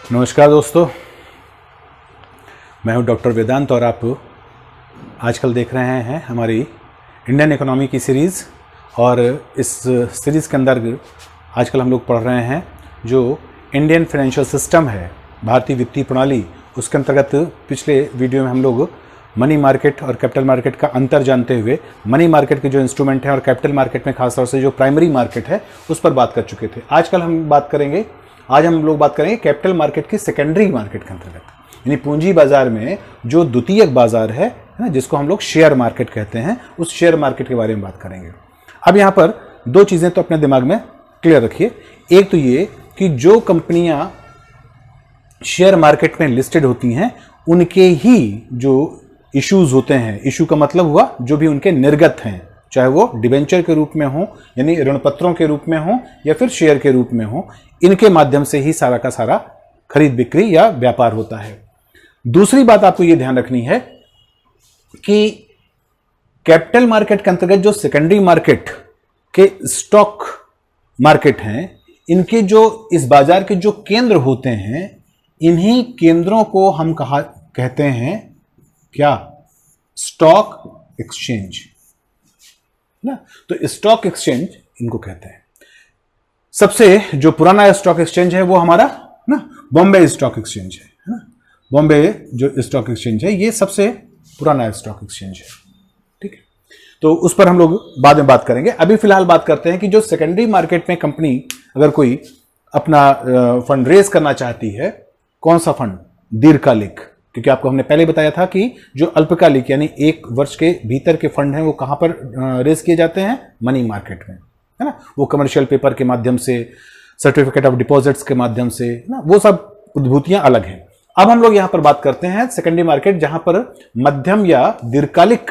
नमस्कार दोस्तों, मैं हूं डॉक्टर वेदांत और आप आजकल देख रहे हैं हमारी इंडियन इकोनॉमी की सीरीज़। और इस सीरीज़ के अंदर आजकल हम लोग पढ़ रहे हैं जो इंडियन फाइनेंशियल सिस्टम है, भारतीय वित्तीय प्रणाली। उसके अंतर्गत पिछले वीडियो में हम लोग मनी मार्केट और कैपिटल मार्केट का अंतर जानते हुए मनी मार्केट के जो इंस्ट्रूमेंट हैं और कैपिटल मार्केट में खासतौर से जो प्राइमरी मार्केट है उस पर बात कर चुके थे। आज हम लोग बात करेंगे कैपिटल मार्केट की सेकेंडरी मार्केट के अंतर्गत, यानी पूंजी बाजार में जो द्वितीयक बाजार है ना, जिसको हम लोग शेयर मार्केट कहते हैं, उस शेयर मार्केट के बारे में बात करेंगे। अब यहाँ पर दो चीज़ें तो अपने दिमाग में क्लियर रखिए। एक तो ये कि जो कंपनियां शेयर मार्केट में लिस्टेड होती हैं उनके ही जो इश्यूज होते हैं, इशू का मतलब हुआ जो भी उनके निर्गत हैं, चाहे वो डिबेंचर के रूप में हो यानी ऋण पत्रों के रूप में हो या फिर शेयर के रूप में हो, इनके माध्यम से ही सारा का सारा खरीद बिक्री या व्यापार होता है। दूसरी बात आपको यह ध्यान रखनी है कि कैपिटल मार्केट के अंतर्गत जो सेकेंडरी मार्केट के स्टॉक मार्केट हैं, इनके जो इस बाजार के जो केंद्र होते हैं, इन्हीं केंद्रों को हम कहते हैं क्या? स्टॉक एक्सचेंज ना। तो स्टॉक एक्सचेंज इनको कहते हैं। सबसे जो पुराना स्टॉक एक्सचेंज है वो हमारा ना बॉम्बे स्टॉक एक्सचेंज है ना। बॉम्बे जो स्टॉक एक्सचेंज है ये सबसे पुराना स्टॉक एक्सचेंज है, ठीक है। तो उस पर हम लोग बाद में बात करेंगे। अभी फिलहाल बात करते हैं कि जो सेकेंडरी मार्केट में कंपनी अगर कोई अपना फंड रेज करना चाहती है, कौन सा फंड? दीर्घकालिक, क्योंकि आपको हमने पहले बताया था कि जो अल्पकालिक यानी एक वर्ष के भीतर के फंड हैं वो कहां पर रेज किए जाते हैं? मनी मार्केट में, है ना। वो कमर्शियल पेपर के माध्यम से, सर्टिफिकेट ऑफ डिपॉजिट्स के माध्यम से ना, वो सब उद्भूतियां अलग हैं। अब हम लोग यहां पर बात करते हैं सेकेंडरी मार्केट, जहां पर मध्यम या दीर्घकालिक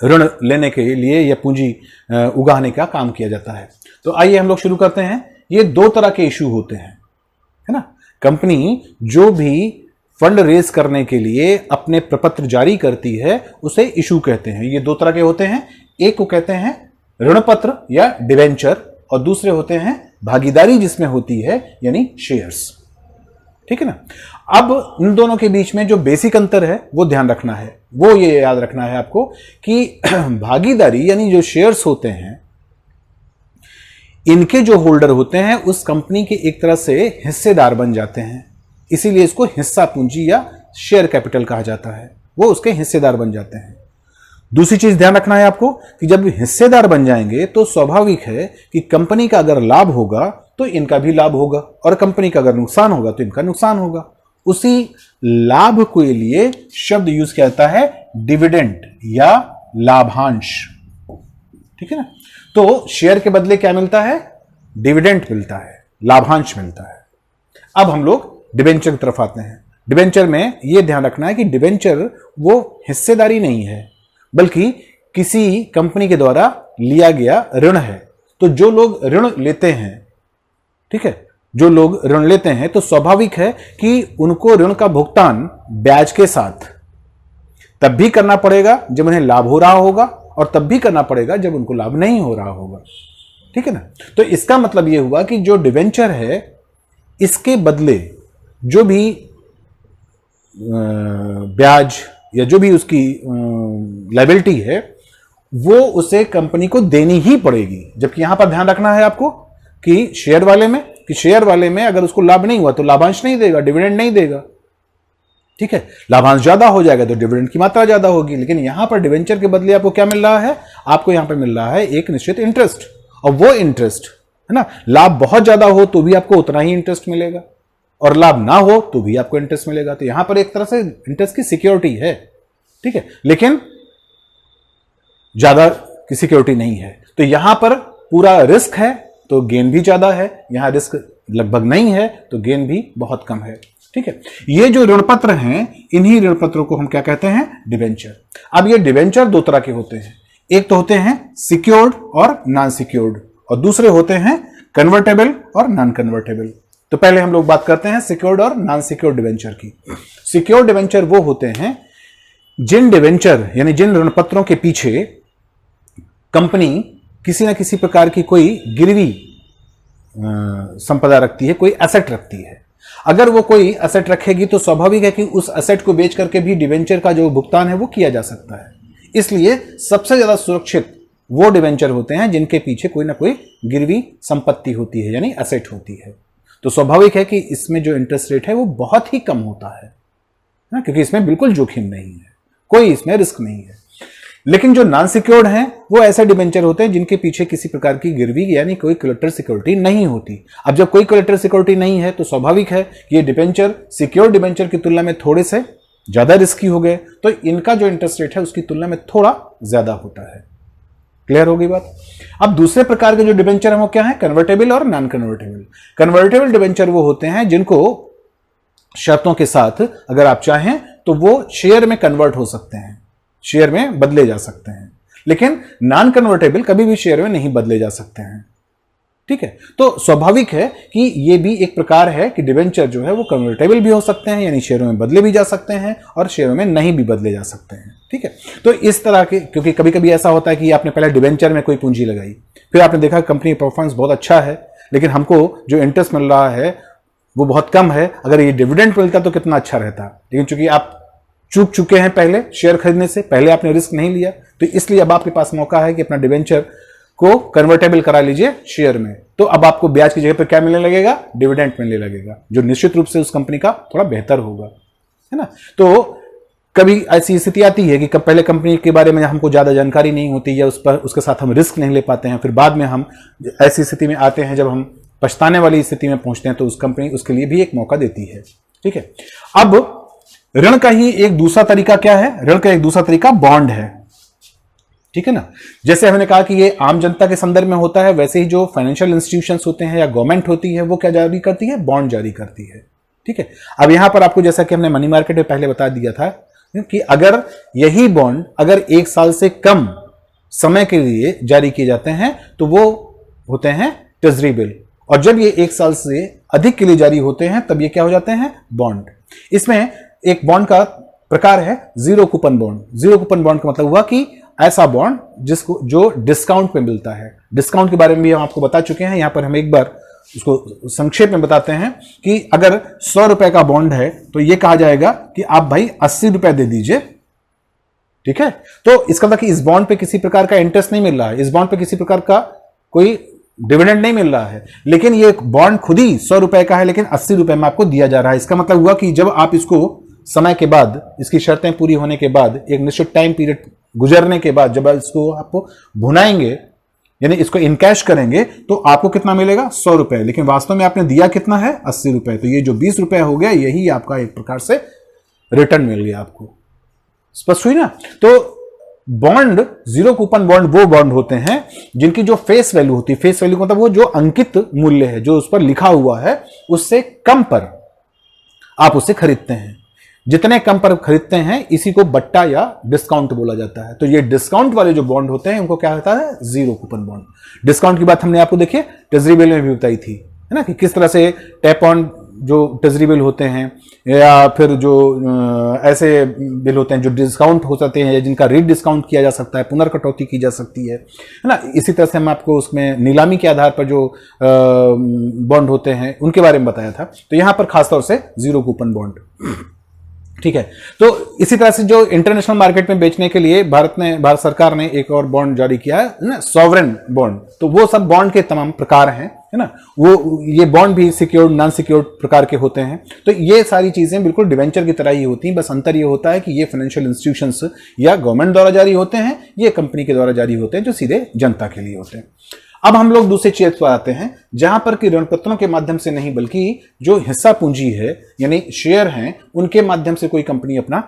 ऋण लेने के लिए या पूंजी उगाने का काम किया जाता है। तो आइए हम लोग शुरू करते हैं। ये दो तरह के इशू होते हैं, है ना। कंपनी जो भी फंड रेज करने के लिए अपने प्रपत्र जारी करती है उसे इशू कहते हैं। ये दो तरह के होते हैं, एक को कहते हैं ऋण पत्र या डिवेंचर और दूसरे होते हैं भागीदारी जिसमें होती है यानी शेयर्स, ठीक है ना। अब इन दोनों के बीच में जो बेसिक अंतर है वो ध्यान रखना है, वो ये याद रखना है आपको कि भागीदारी यानी जो शेयर्स होते हैं, इनके जो होल्डर होते हैं उस कंपनी के एक तरह से हिस्सेदार बन जाते हैं, इसीलिए इसको हिस्सा पूंजी या शेयर कैपिटल कहा जाता है। वो उसके हिस्सेदार बन जाते हैं। दूसरी चीज ध्यान रखना है आपको कि जब हिस्सेदार बन जाएंगे तो स्वाभाविक है कि कंपनी का अगर लाभ होगा तो इनका भी लाभ होगा और कंपनी का अगर नुकसान होगा तो इनका नुकसान होगा। उसी लाभ के लिए शब्द यूज किया जाता है डिविडेंड या लाभांश, ठीक है ना। तो शेयर के बदले क्या मिलता है? डिविडेंड मिलता है, लाभांश मिलता है। अब हम लोग डिबेंचर की तरफ आते हैं। डिबेंचर में यह ध्यान रखना है कि डिबेंचर वो हिस्सेदारी नहीं है बल्कि किसी कंपनी के द्वारा लिया गया ऋण है। तो जो लोग ऋण लेते हैं, ठीक है, जो लोग ऋण लेते हैं तो स्वाभाविक है कि उनको ऋण का भुगतान ब्याज के साथ तब भी करना पड़ेगा जब उन्हें लाभ हो रहा होगा और तब भी करना पड़ेगा जब उनको लाभ नहीं हो रहा होगा, ठीक है ना। तो इसका मतलब यह हुआ कि जो डिबेंचर है इसके बदले जो भी ब्याज या जो भी उसकी लायबिलिटी है वो उसे कंपनी को देनी ही पड़ेगी। जबकि यहां पर ध्यान रखना है आपको कि शेयर वाले में अगर उसको लाभ नहीं हुआ तो लाभांश नहीं देगा, डिविडेंड नहीं देगा, ठीक है। लाभांश ज्यादा हो जाएगा तो डिविडेंड की मात्रा ज्यादा होगी। लेकिन यहां पर डिवेंचर के बदले आपको क्या मिल रहा है? आपको यहां पर मिल रहा है एक निश्चित इंटरेस्ट, और वो इंटरेस्ट है ना, लाभ बहुत ज्यादा हो तो भी आपको उतना ही इंटरेस्ट मिलेगा और लाभ ना हो तो भी आपको इंटरेस्ट मिलेगा। तो यहां पर एक तरह से इंटरेस्ट की सिक्योरिटी है, ठीक है, लेकिन ज्यादा की सिक्योरिटी नहीं है। तो यहां पर पूरा रिस्क है तो गेन भी ज्यादा है, यहां रिस्क लगभग नहीं है तो गेन भी बहुत कम है, ठीक है। ये जो ऋण पत्र हैं, इन्हीं ऋण पत्रों को हम क्या कहते हैं? डिवेंचर। अब ये डिवेंचर दो तरह के होते हैं, एक तो होते हैं सिक्योर्ड और नॉन सिक्योर्ड और दूसरे होते हैं कन्वर्टेबल और नॉन कन्वर्टेबल। तो पहले हम लोग बात करते हैं सिक्योर्ड और नॉन सिक्योर्ड डिवेंचर की। सिक्योर्ड डिवेंचर वो होते हैं जिन डिवेंचर यानी जिन ऋण पत्रों के पीछे कंपनी किसी ना किसी प्रकार की कोई गिरवी संपदा रखती है, कोई एसेट रखती है। अगर वो कोई एसेट रखेगी तो स्वाभाविक है कि उस एसेट को बेच करके भी डिवेंचर का जो भुगतान है वो किया जा सकता है। इसलिए सबसे ज्यादा सुरक्षित वो डिवेंचर होते हैं जिनके पीछे कोई ना कोई गिरवी संपत्ति होती है, यानी एसेट होती है। तो स्वाभाविक है कि इसमें जो इंटरेस्ट रेट है वो बहुत ही कम होता है ना, क्योंकि इसमें बिल्कुल जोखिम नहीं है, कोई इसमें रिस्क नहीं है। लेकिन जो नॉन सिक्योर्ड हैं वो ऐसे डिबेंचर होते हैं जिनके पीछे किसी प्रकार की गिरवी यानी कोई कोलैटरल सिक्योरिटी नहीं होती। अब जब कोई कोलैटरल सिक्योरिटी नहीं है तो स्वाभाविक है कि ये डिबेंचर सिक्योर्ड डिबेंचर की तुलना में थोड़े से ज्यादा रिस्की हो गए, तो इनका जो इंटरेस्ट रेट है उसकी तुलना में थोड़ा ज्यादा होता है। क्लियर हो गई बात। अब दूसरे प्रकार के जो डिबेंचर है वो क्या है, कन्वर्टेबल और नॉन कन्वर्टेबल। कन्वर्टेबल डिबेंचर वो होते हैं जिनको शर्तों के साथ अगर आप चाहें तो वो शेयर में कन्वर्ट हो सकते हैं, शेयर में बदले जा सकते हैं, लेकिन नॉन कन्वर्टेबल कभी भी शेयर में नहीं बदले जा सकते हैं। ठीक है, तो स्वाभाविक है कि ये भी एक प्रकार है कि डिबेंचर जो है वो कन्वर्टेबल भी हो सकते हैं, यानी शेयरों में बदले भी जा सकते हैं और शेयरों में नहीं भी बदले जा सकते हैं। ठीक है, तो इस तरह के, क्योंकि कभी कभी ऐसा होता है कि आपने पहले डिबेंचर में कोई पूंजी लगाई, फिर आपने देखा कंपनी परफॉर्मेंस बहुत अच्छा है, लेकिन हमको जो इंटरेस्ट मिल रहा है वो बहुत कम है, अगर ये डिविडेंड मिलता तो कितना अच्छा रहता। लेकिन चूंकि आप चूक चुके हैं पहले शेयर खरीदने से, पहले आपने रिस्क नहीं लिया, तो इसलिए अब आपके पास मौका है कि अपना डिबेंचर को कन्वर्टेबल करा लीजिए शेयर में। तो अब आपको ब्याज की जगह पर क्या मिलने लगेगा, डिविडेंड मिलने लगेगा, जो निश्चित रूप से उस कंपनी का थोड़ा बेहतर होगा, है ना। तो कभी ऐसी स्थिति आती है कि कब पहले कंपनी के बारे में हमको ज्यादा जानकारी नहीं होती या उस पर उसके साथ हम रिस्क नहीं ले पाते हैं, फिर बाद में हम ऐसी स्थिति में आते हैं जब हम पछताने वाली स्थिति में पहुंचते हैं, तो उस कंपनी उसके लिए भी एक मौका देती है। ठीक है, अब ऋण का ही एक दूसरा तरीका क्या है, ऋण का एक दूसरा तरीका बॉन्ड है। ठीक है ना, जैसे हमने कहा कि ये आम जनता के संदर्भ में होता है, वैसे ही जो फाइनेंशियल इंस्टीट्यूशंस होते हैं या गवर्नमेंट होती है वो क्या जारी करती है, बॉन्ड जारी करती है। ठीक है, अब यहां पर आपको जैसा कि हमने मनी मार्केट में पहले बता दिया था कि अगर यही बॉन्ड अगर 1 साल से कम समय के लिए जारी किए जाते हैं तो वो होते हैं ट्रेजरी बिल, और जब ये 1 साल से अधिक के लिए जारी होते हैं तब ये क्या हो जाते हैं, बॉन्ड। इसमें एक बॉन्ड का प्रकार है zero coupon bond. Zero coupon bond का मतलब हुआ कि ऐसा बॉन्ड जिसको जो डिस्काउंट पे मिलता है। डिस्काउंट के बारे में भी हम आपको बता चुके हैं, यहां पर हम एक बार उसको संक्षेप में बताते हैं कि अगर 100 रुपए का बॉन्ड है तो यह कहा जाएगा कि आप भाई 80 रुपए दे दीजिए। ठीक है, तो इसका मतलब कि इस बॉन्ड पे किसी प्रकार का इंटरेस्ट नहीं मिल रहा है, इस बॉन्ड पे किसी प्रकार का कोई डिविडेंड नहीं मिल रहा है, लेकिन ये बॉन्ड खुद ही 100 रुपए का है लेकिन 80 रुपए में आपको दिया जा रहा है। इसका मतलब हुआ कि जब आप इसको समय के बाद, इसकी शर्तें पूरी होने के बाद, एक निश्चित टाइम पीरियड गुजरने के बाद जब इसको आपको भुनाएंगे यानी इसको इनकैश करेंगे तो आपको कितना मिलेगा, 100 रुपए, लेकिन वास्तव में आपने दिया कितना है, 80 रुपए। तो ये जो 20 रुपए हो गया यही आपका एक प्रकार से रिटर्न मिल गया आपको। स्पष्ट हुई ना। तो बॉन्ड, जीरो कूपन बॉन्ड वो बॉन्ड होते हैं जिनकी जो फेस वैल्यू होती है, फेस वैल्यू मतलब वो जो अंकित मूल्य है जो उस पर लिखा हुआ है उससे कम पर आप उसे खरीदते हैं। जितने कम पर खरीदते हैं इसी को बट्टा या डिस्काउंट बोला जाता है। तो ये डिस्काउंट वाले जो बॉन्ड होते हैं उनको क्या होता है, जीरो कूपन बॉन्ड। डिस्काउंट की बात हमने आपको देखिए ट्रेजरी बिल में भी बताई थी, है ना, कि किस तरह से टैप ऑन जो ट्रेजरी बिल होते हैं या फिर जो ऐसे बिल होते हैं जो डिस्काउंट हो सकते हैं, जिनका रेट डिस्काउंट किया जा सकता है, पुनर्कटौती की जा सकती है ना। इसी तरह से हम आपको उसमें नीलामी के आधार पर जो बॉन्ड होते हैं उनके बारे में बताया था। तो यहां पर खासतौर से जीरो कूपन बॉन्ड। ठीक है, तो इसी तरह से जो इंटरनेशनल मार्केट में बेचने के लिए भारत सरकार ने एक और बॉन्ड जारी किया है ना, सॉवरेन बॉन्ड। तो वो सब बॉन्ड के तमाम प्रकार हैं, है ना। वो ये बॉन्ड भी सिक्योर्ड, नॉन सिक्योर्ड प्रकार के होते हैं। तो ये सारी चीजें बिल्कुल डिवेंचर की तरह ही होती हैं, बस अंतर ये होता है कि ये फाइनेंशियल इंस्टीट्यूशंस या गवर्नमेंट द्वारा जारी होते हैं, ये कंपनी के द्वारा जारी होते हैं जो सीधे जनता के लिए होते हैं। अब हम लोग दूसरे चीज पर आते हैं जहां पर कि ऋण पत्रों के माध्यम से नहीं बल्कि जो हिस्सा पूंजी है यानी शेयर हैं उनके माध्यम से कोई कंपनी अपना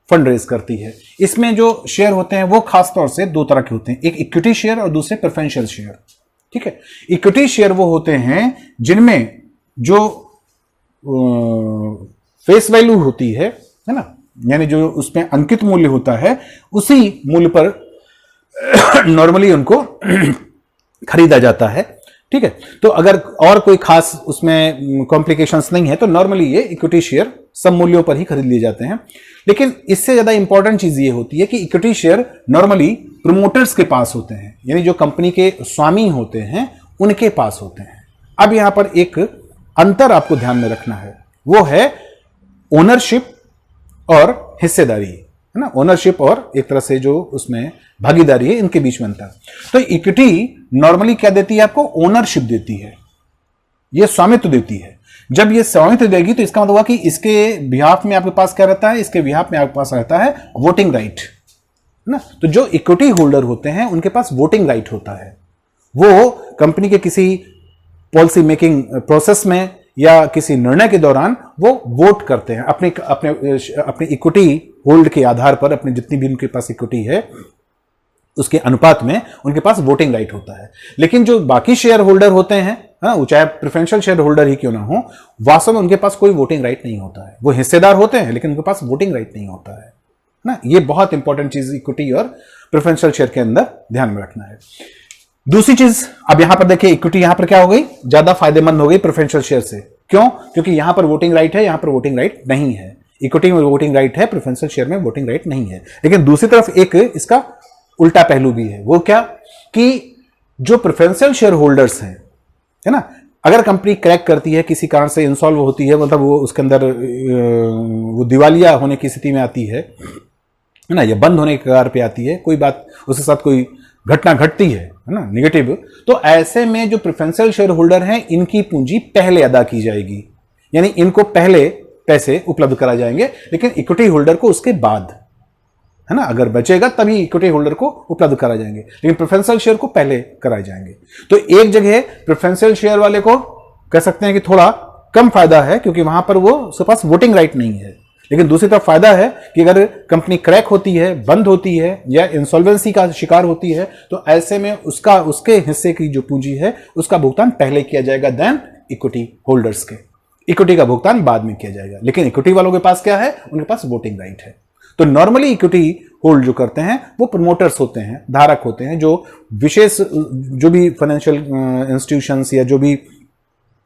फंड रेज करती है। इसमें जो शेयर होते हैं वो खासतौर से 2 तरह के होते हैं, एक इक्विटी शेयर और दूसरे प्रेफरेंशियल शेयर। ठीक है, इक्विटी शेयर वो होते हैं जिनमें जो फेस वैल्यू होती है ना, यानी जो उसमें अंकित मूल्य होता है उसी मूल्य पर नॉर्मली उनको खरीदा जाता है। ठीक है, तो अगर और कोई खास उसमें कॉम्प्लिकेशंस नहीं है तो नॉर्मली ये इक्विटी शेयर सब मूल्यों पर ही खरीद लिए जाते हैं। लेकिन इससे ज्यादा इंपॉर्टेंट चीज ये होती है कि इक्विटी शेयर नॉर्मली प्रोमोटर्स के पास होते हैं, यानी जो कंपनी के स्वामी होते हैं उनके पास होते हैं। अब यहां पर एक अंतर आपको ध्यान में रखना है, वो है ओनरशिप और हिस्सेदारी, है ना। ओनरशिप और एक तरह से जो उसमें भागीदारी है, इनके बीच में अंतर। तो इक्विटी नॉर्मली क्या देती है आपको? ओनरशिप देती है, ये स्वामित्व देती है। जब ये स्वामित्व देगी तो इसका मतलब हुआ कि इसके बिहाफ में आपके पास क्या रहता है? इसके बिहाफ में आपके पास रहता है वोटिंग राइट, है ना। तो जो इक्विटी होल्डर होते हैं उनके पास वोटिंग राइट होता है। वो कंपनी के किसी पॉलिसी मेकिंग प्रोसेस में या किसी निर्णय के दौरान वो वोट करते हैं अपने अपने अपनी इक्विटी होल्ड के आधार पर। अपनी जितनी भी उनके पास इक्विटी है उसके अनुपात में उनके पास वोटिंग राइट होता है। लेकिन जो बाकी शेयर होल्डर होते हैं, हाँ, चाहे प्रेफरेंशियल शेयर होल्डर ही क्यों ना हो, वास्तव में उनके पास कोई वोटिंग राइट नहीं होता है। वो हिस्सेदार होते हैं लेकिन उनके पास वोटिंग राइट नहीं होता है ना। ये बहुत इंपॉर्टेंट चीज इक्विटी और प्रेफरेंशियल शेयर के अंदर ध्यान में रखना है। दूसरी चीज, अब यहां पर देखिए इक्विटी यहां पर क्या हो गई? ज्यादा फायदेमंद हो गई प्रेफरेंशियल शेयर से। क्यों? क्योंकि यहां पर वोटिंग राइट है, यहां पर वोटिंग राइट नहीं है। इक्विटी में वोटिंग राइट है, प्रेफरेंशियल शेयर में वोटिंग राइट नहीं है। लेकिन दूसरी तरफ एक इसका उल्टा पहलू भी है। वो क्या? कि जो प्रेफरेंशियल शेयर होल्डर्स हैं, है ना, अगर कंपनी क्रैक करती है, किसी कारण से इंसॉल्व होती है, मतलब वो उसके अंदर वो दिवालिया होने की स्थिति में आती है ना, या बंद होने के कगार पे आती है, कोई बात उसके साथ कोई घटना घटती है ना, निगेटिव, तो ऐसे में जो प्रेफरेंशियल शेयर होल्डर हैं इनकी पूंजी पहले अदा की जाएगी, यानी इनको पहले पैसे उपलब्ध कराए जाएंगे, लेकिन इक्विटी होल्डर को उसके बाद, है ना, अगर बचेगा तभी इक्विटी होल्डर को उपलब्ध कराए जाएंगे, लेकिन प्रेफरेंशियल शेयर को पहले कराए जाएंगे। तो एक जगह प्रेफरेंशियल शेयर वाले को कह सकते हैं कि थोड़ा कम फायदा है, क्योंकि वहां पर वो उसके पास वोटिंग राइट नहीं है। लेकिन दूसरी तरफ फायदा है कि अगर कंपनी क्रैक होती है, बंद होती है या इंसॉल्वेंसी का शिकार होती है, तो ऐसे में उसके हिस्से की जो पूंजी है उसका भुगतान पहले किया जाएगा देन इक्विटी होल्डर्स के। इक्विटी का भुगतान बाद में किया जाएगा। लेकिन इक्विटी वालों के पास क्या है? उनके पास वोटिंग राइट है। तो नॉर्मली इक्विटी होल्ड जो करते हैं वो प्रमोटर्स होते हैं, धारक होते हैं, जो विशेष जो भी फाइनेंशियल इंस्टीट्यूशंस या जो भी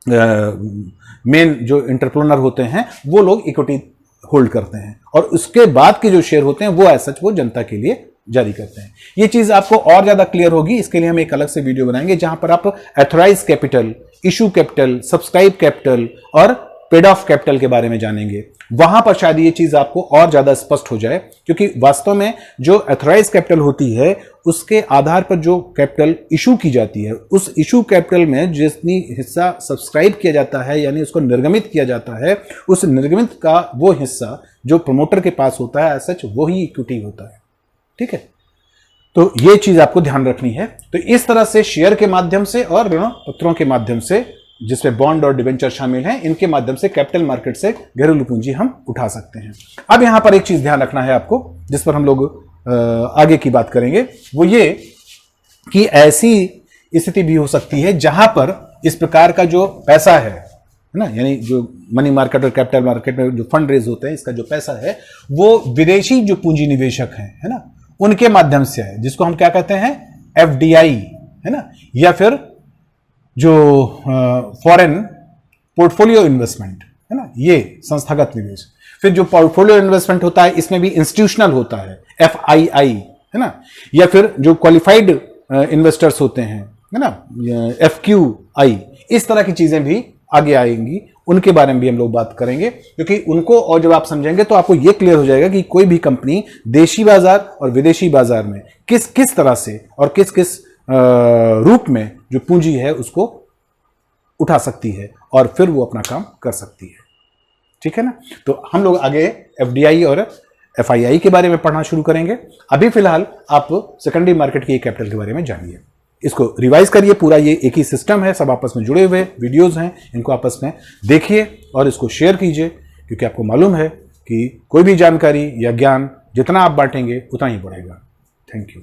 मेन जो एंटरप्रेन्योर होते हैं वो लोग इक्विटी होल्ड करते हैं, और उसके बाद के जो शेयर होते हैं वो एज सच वो जनता के लिए जारी करते हैं। ये चीज आपको और ज्यादा क्लियर होगी, इसके लिए हम एक अलग से वीडियो बनाएंगे जहां पर आप authorise capital, issue capital, subscribe capital और पेड ऑफ कैपिटल के बारे में जानेंगे। वहां पर शायद ये चीज आपको और ज्यादा स्पष्ट हो जाए, क्योंकि वास्तव में जो एथोराइज कैपिटल होती है उसके आधार पर जो कैपिटल इशू की जाती है, उस इशू कैपिटल में जितनी हिस्सा सब्सक्राइब किया जाता है, यानी उसको निर्गमित किया जाता है, उस निर्गमित का वो हिस्सा जो प्रमोटर के पास होता है, सच वही इक्विटी होता है। ठीक है, तो ये चीज आपको ध्यान रखनी है। तो इस तरह से शेयर के माध्यम से और पत्रों के माध्यम से, जिसमें बॉन्ड और डिबेंचर शामिल हैं, इनके माध्यम से कैपिटल मार्केट से घरेलू पूंजी हम उठा सकते हैं। अब यहां पर एक चीज ध्यान रखना है आपको, जिस पर हम लोग आगे की बात करेंगे, वो ये कि ऐसी स्थिति भी हो सकती है जहां पर इस प्रकार का जो पैसा है ना, यानी जो मनी मार्केट और कैपिटल मार्केट में जो फंड रेज होते हैं, इसका जो पैसा है वो विदेशी जो पूंजी निवेशक हैं, है ना, उनके माध्यम से है, जिसको हम क्या कहते हैं? एफडीआई, है ना, या फिर जो फॉरेन पोर्टफोलियो इन्वेस्टमेंट, है ना, ये संस्थागत निवेश। फिर जो पोर्टफोलियो इन्वेस्टमेंट होता है इसमें भी इंस्टीट्यूशनल होता है, एफआईआई, है ना, या फिर जो क्वालिफाइड इन्वेस्टर्स होते हैं, है ना, एफक्यूआई, इस तरह की चीजें भी आगे आएंगी, उनके बारे में भी हम लोग बात करेंगे, क्योंकि उनको और जब आप समझेंगे तो आपको यह क्लियर हो जाएगा कि कोई भी कंपनी देशी बाजार और विदेशी बाजार में किस किस तरह से और किस किस रूप में जो पूंजी है उसको उठा सकती है और फिर वो अपना काम कर सकती है। ठीक है ना, तो हम लोग आगे एफडीआई और एफआईआई के बारे में पढ़ना शुरू करेंगे। अभी फिलहाल आप सेकेंडरी मार्केट की कैपिटल के बारे में जानिए, इसको रिवाइज करिए। पूरा ये एक ही सिस्टम है, सब आपस में जुड़े हुए वीडियोस हैं, इनको आपस में देखिए और इसको शेयर कीजिए, क्योंकि आपको मालूम है कि कोई भी जानकारी या ज्ञान जितना आप बांटेंगे उतना ही बढ़ेगा। Thank you.